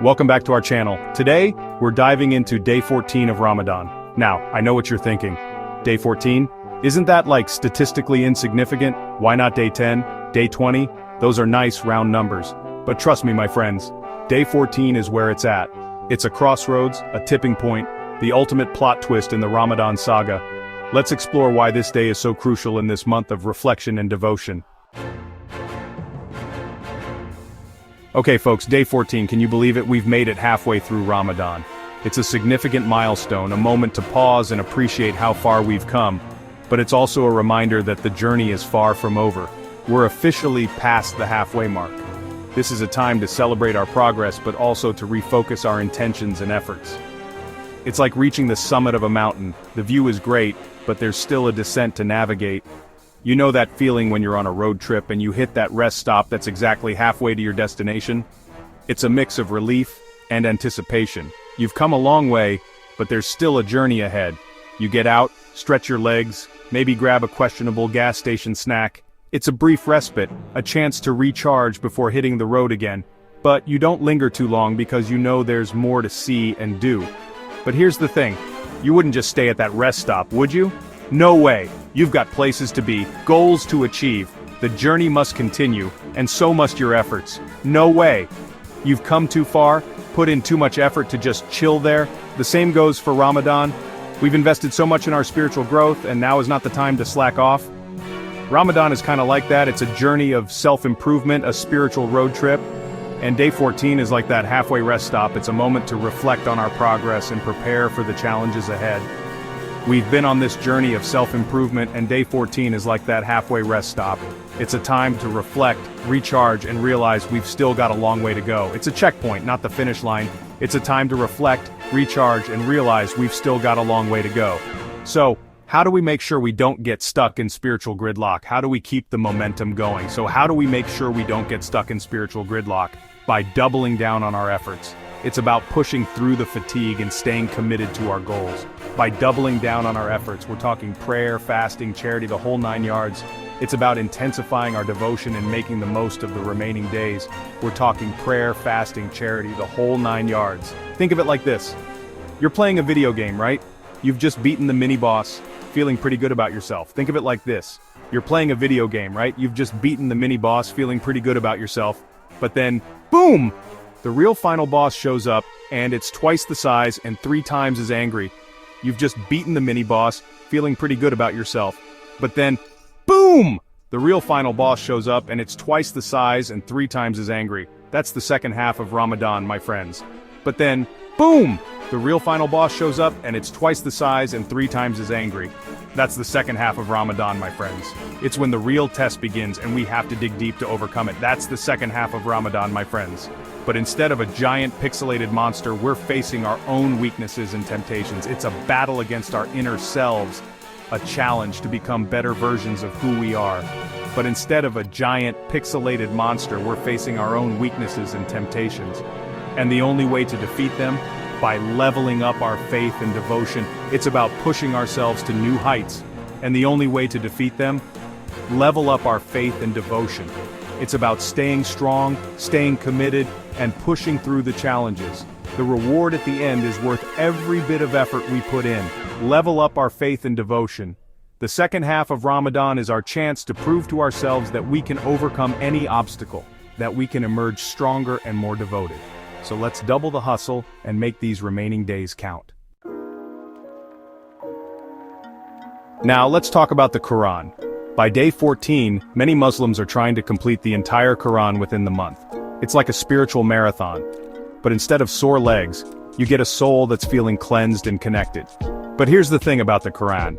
Welcome back to our channel. Today, we're diving into day 14 of Ramadan. Now, I know what you're thinking. Day 14? Isn't that like statistically insignificant? Why not day 10? Day 20? Those are nice round numbers. But trust me, my friends, day 14 is where it's at. It's a crossroads, a tipping point, the ultimate plot twist in the Ramadan saga. Let's explore why this day is so crucial in this month of reflection and devotion. Okay folks, day 14, can you believe it? We've made it halfway through Ramadan. It's a significant milestone, a moment to pause and appreciate how far we've come. But it's also a reminder that the journey is far from over. We're officially past the halfway mark. This is a time to celebrate our progress, but also to refocus our intentions and efforts. It's like reaching the summit of a mountain. The view is great, but there's still a descent to navigate. You know that feeling when you're on a road trip and you hit that rest stop that's exactly halfway to your destination? It's a mix of relief and anticipation. You've come a long way, but there's still a journey ahead. You get out, stretch your legs, maybe grab a questionable gas station snack. It's a brief respite, a chance to recharge before hitting the road again. But you don't linger too long because you know there's more to see and do. But here's the thing, you wouldn't just stay at that rest stop, would you? No way. You've got places to be, goals to achieve. The journey must continue, and so must your efforts. No way. You've come too far, put in too much effort to just chill there. The same goes for Ramadan. We've invested so much in our spiritual growth, and now is not the time to slack off. Ramadan is kind of like that. It's a journey of self-improvement, a spiritual road trip. And day 14 is like that halfway rest stop. It's a moment to reflect on our progress and prepare for the challenges ahead. We've been on this journey of self-improvement, and day 14 is like that halfway rest stop. It's a time to reflect, recharge, and realize we've still got a long way to go. It's a checkpoint, not the finish line. It's a time to reflect, recharge, and realize we've still got a long way to go. So, how do we make sure we don't get stuck in spiritual gridlock? How do we keep the momentum going? So how do we make sure we don't get stuck in spiritual gridlock? By doubling down on our efforts. It's about pushing through the fatigue and staying committed to our goals. By doubling down on our efforts, we're talking prayer, fasting, charity, the whole 9 yards. It's about intensifying our devotion and making the most of the remaining days. We're talking prayer, fasting, charity, the whole 9 yards. Think of it like this. You're playing a video game, right? You've just beaten the mini-boss, feeling pretty good about yourself. Think of it like this. You're playing a video game, right? You've just beaten the mini-boss, feeling pretty good about yourself. But then, boom! The real final boss shows up, and it's twice the size and 3 times as angry. You've just beaten the mini-boss, feeling pretty good about yourself. But then, boom! The real final boss shows up, and it's twice the size and 3 times as angry. That's the second half of Ramadan, my friends. But then, boom! The real final boss shows up, and it's twice the size and 3 times as angry. That's the second half of Ramadan, my friends. It's when the real test begins, and we have to dig deep to overcome it. That's the second half of Ramadan, my friends. But instead of a giant pixelated monster, we're facing our own weaknesses and temptations. It's a battle against our inner selves, a challenge to become better versions of who we are. But instead of a giant pixelated monster, we're facing our own weaknesses and temptations. And the only way to defeat them? By leveling up our faith and devotion. It's about pushing ourselves to new heights. And the only way to defeat them? Level up our faith and devotion. It's about staying strong, staying committed, and pushing through the challenges. The reward at the end is worth every bit of effort we put in. Level up our faith and devotion. The second half of Ramadan is our chance to prove to ourselves that we can overcome any obstacle, that we can emerge stronger and more devoted. So let's double the hustle and make these remaining days count. Now let's talk about the Quran. By day 14, many Muslims are trying to complete the entire Quran within the month. It's like a spiritual marathon. But instead of sore legs, you get a soul that's feeling cleansed and connected. But here's the thing about the Quran.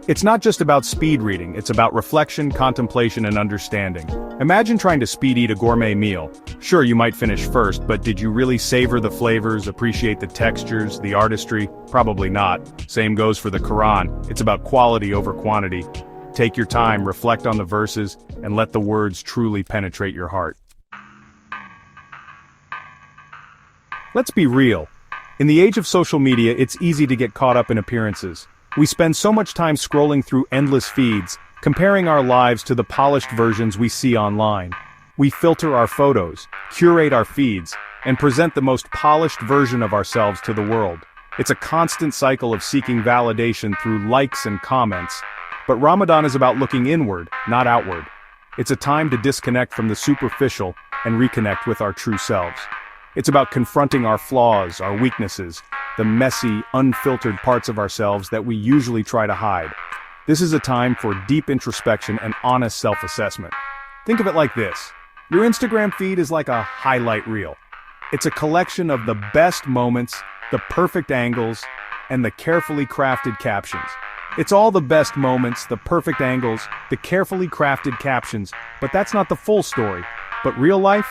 It's not just about speed reading, it's about reflection, contemplation, and understanding. Imagine trying to speed eat a gourmet meal. Sure, you might finish first, but did you really savor the flavors, appreciate the textures, the artistry? Probably not. Same goes for the Quran. It's about quality over quantity. Take your time, reflect on the verses, and let the words truly penetrate your heart. Let's be real. In the age of social media, it's easy to get caught up in appearances. We spend so much time scrolling through endless feeds, comparing our lives to the polished versions we see online. We filter our photos, curate our feeds, and present the most polished version of ourselves to the world. It's a constant cycle of seeking validation through likes and comments. But Ramadan is about looking inward, not outward. It's a time to disconnect from the superficial and reconnect with our true selves. It's about confronting our flaws, our weaknesses, the messy, unfiltered parts of ourselves that we usually try to hide. This is a time for deep introspection and honest self-assessment. Think of it like this. Your Instagram feed is like a highlight reel. It's a collection of the best moments, the perfect angles, and the carefully crafted captions. It's all the best moments, the perfect angles, the carefully crafted captions, but that's not the full story. But real life?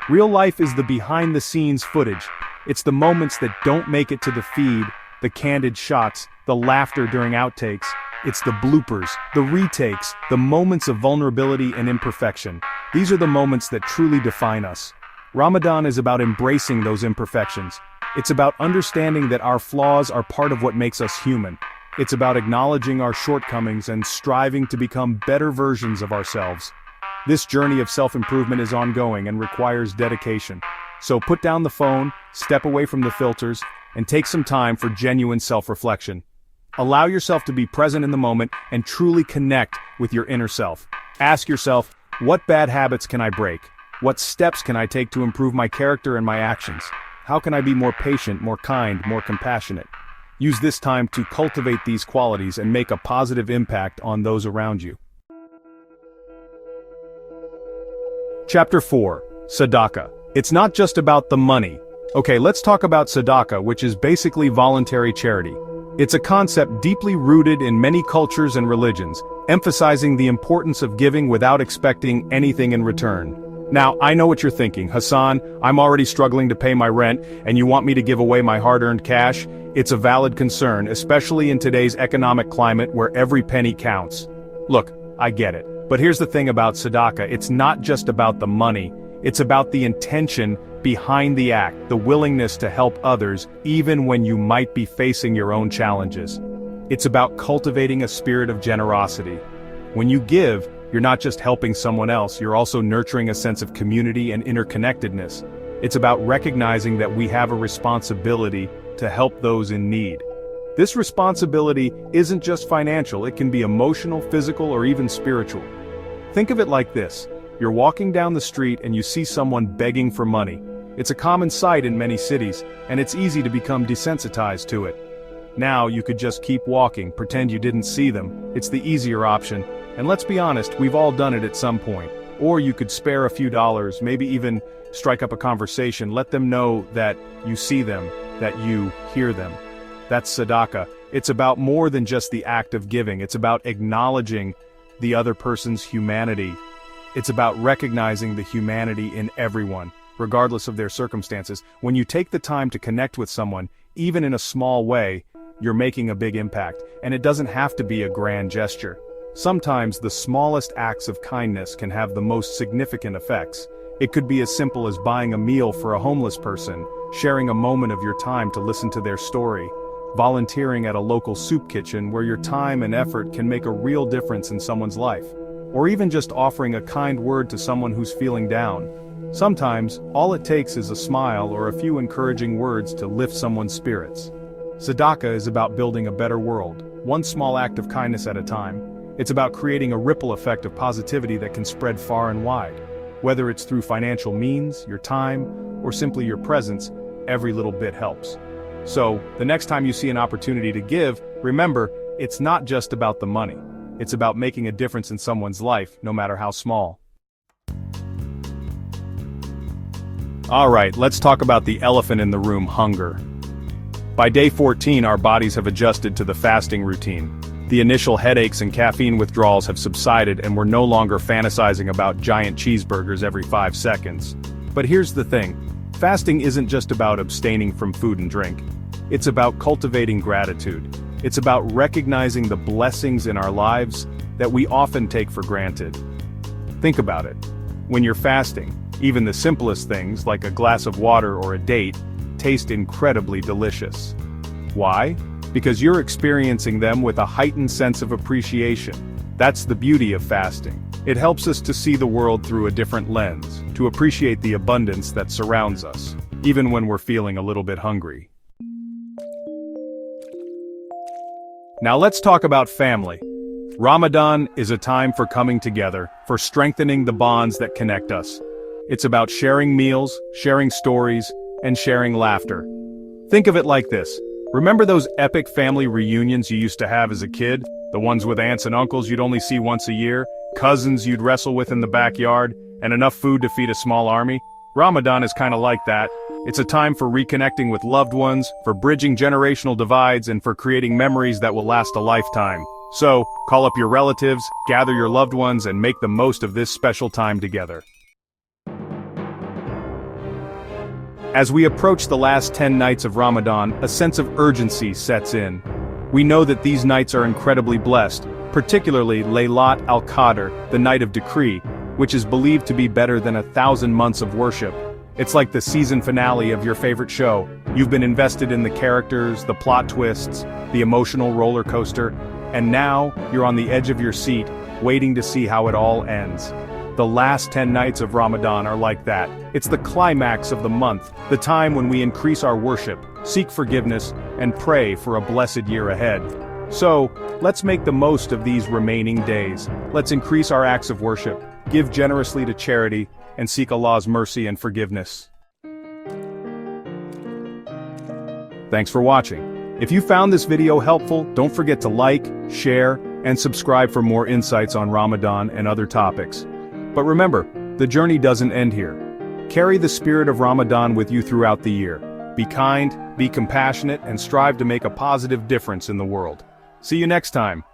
Real life is the behind-the-scenes footage. It's the moments that don't make it to the feed, the candid shots, the laughter during outtakes. It's the bloopers, the retakes, the moments of vulnerability and imperfection. These are the moments that truly define us. Ramadan is about embracing those imperfections. It's about understanding that our flaws are part of what makes us human. It's about acknowledging our shortcomings and striving to become better versions of ourselves. This journey of self-improvement is ongoing and requires dedication. So put down the phone, step away from the filters, and take some time for genuine self-reflection. Allow yourself to be present in the moment and truly connect with your inner self. Ask yourself, what bad habits can I break? What steps can I take to improve my character and my actions? How can I be more patient, more kind, more compassionate? Use this time to cultivate these qualities and make a positive impact on those around you. Chapter 4. Sadaqah. It's not just about the money. Okay, let's talk about Sadaqah, which is basically voluntary charity. It's a concept deeply rooted in many cultures and religions, emphasizing the importance of giving without expecting anything in return. Now, I know what you're thinking, Hassan, I'm already struggling to pay my rent, and you want me to give away my hard-earned cash? It's a valid concern, especially in today's economic climate where every penny counts. Look, I get it. But here's the thing about Sadaqah, it's not just about the money, it's about the intention behind the act, the willingness to help others, even when you might be facing your own challenges. It's about cultivating a spirit of generosity. When you give, you're not just helping someone else, you're also nurturing a sense of community and interconnectedness. It's about recognizing that we have a responsibility to help those in need. This responsibility isn't just financial, it can be emotional, physical, or even spiritual. Think of it like this. You're walking down the street and you see someone begging for money. It's a common sight in many cities, and it's easy to become desensitized to it. Now you could just keep walking, pretend you didn't see them. It's the easier option, and let's be honest, we've all done it at some point. Or you could spare a few dollars, maybe even strike up a conversation, let them know that you see them, that you hear them. That's Sadaqah. It's about more than just the act of giving, it's about acknowledging the other person's humanity. It's about recognizing the humanity in everyone, regardless of their circumstances. When you take the time to connect with someone, even in a small way, you're making a big impact, and it doesn't have to be a grand gesture. Sometimes the smallest acts of kindness can have the most significant effects. It could be as simple as buying a meal for a homeless person, sharing a moment of your time to listen to their story, volunteering at a local soup kitchen where your time and effort can make a real difference in someone's life, or even just offering a kind word to someone who's feeling down. Sometimes, all it takes is a smile or a few encouraging words to lift someone's spirits. Sadaqah is about building a better world, one small act of kindness at a time. It's about creating a ripple effect of positivity that can spread far and wide. Whether it's through financial means, your time, or simply your presence, every little bit helps. So, the next time you see an opportunity to give, remember, it's not just about the money. It's about making a difference in someone's life, no matter how small. Alright, let's talk about the elephant in the room, hunger. By day 14, our bodies have adjusted to the fasting routine. The initial headaches and caffeine withdrawals have subsided, and we're no longer fantasizing about giant cheeseburgers every 5 seconds. But here's the thing. Fasting isn't just about abstaining from food and drink. It's about cultivating gratitude. It's about recognizing the blessings in our lives that we often take for granted. Think about it. When you're fasting, even the simplest things, like a glass of water or a date, taste incredibly delicious. Why? Because you're experiencing them with a heightened sense of appreciation. That's the beauty of fasting. It helps us to see the world through a different lens, to appreciate the abundance that surrounds us, even when we're feeling a little bit hungry. Now let's talk about family. Ramadan is a time for coming together, for strengthening the bonds that connect us. It's about sharing meals, sharing stories, and sharing laughter. Think of it like this. Remember those epic family reunions you used to have as a kid? The ones with aunts and uncles you'd only see once a year, cousins you'd wrestle with in the backyard, and enough food to feed a small army? Ramadan is kinda like that. It's a time for reconnecting with loved ones, for bridging generational divides, and for creating memories that will last a lifetime. So, call up your relatives, gather your loved ones, and make the most of this special time together. As we approach the last 10 nights of Ramadan, a sense of urgency sets in. We know that these nights are incredibly blessed, particularly Laylat al-Qadr, the night of decree, which is believed to be better than 1,000 months of worship. It's like the season finale of your favorite show. You've been invested in the characters, the plot twists, the emotional roller coaster, and now you're on the edge of your seat, waiting to see how it all ends. The last 10 nights of Ramadan are like that. It's the climax of the month, the time when we increase our worship, seek forgiveness, and pray for a blessed year ahead. So, let's make the most of these remaining days. Let's increase our acts of worship, give generously to charity, and seek Allah's mercy and forgiveness. Thanks for watching. If you found this video helpful, don't forget to like, share, and subscribe for more insights on Ramadan and other topics. But remember, the journey doesn't end here. Carry the spirit of Ramadan with you throughout the year. Be kind, be compassionate, and strive to make a positive difference in the world. See you next time.